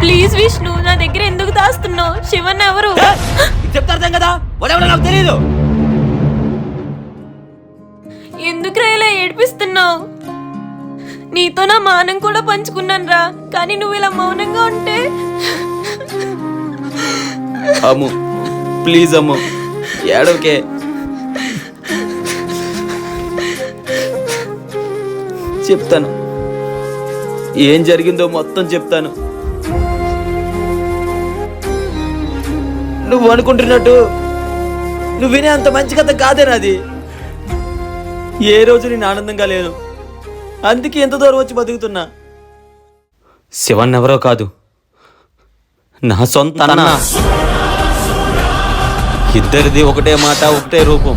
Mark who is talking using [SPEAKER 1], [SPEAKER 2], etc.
[SPEAKER 1] Please Vishnu, నా దగ్గర ఎందుకు దాస్తున్నావు? శివన్ ఎవరు?
[SPEAKER 2] చెప్తారు కదా, వాడెవడో నాకు తెలీదు.
[SPEAKER 1] ఎందుకు ఇలా ఏడిపిస్తున్నావు? నీతో నా మానం కూడా పంచుకున్నాను రా, కానీ నువ్వు ఇలా మౌనంగా ఉంటే.
[SPEAKER 2] అమ్ము ప్లీజ్ అమ్ము, ఏడవకే. చెప్తాను, ఏం జరిగిందో మొత్తం చెప్తాను. నువ్వు అనుకుంటున్నట్టు నువ్వు వినే అంత మంచి కథ కాదే నాది. ఏ రోజు నేను ఆనందంగా లేను, అందుకే ఎంత దూరం వచ్చి బతుకుతున్నా. శివన్ ఎవరో కాదు, నా సొంత అన్న. ఇద్దరిది ఒకటే మాట, ఒకటే రూపం.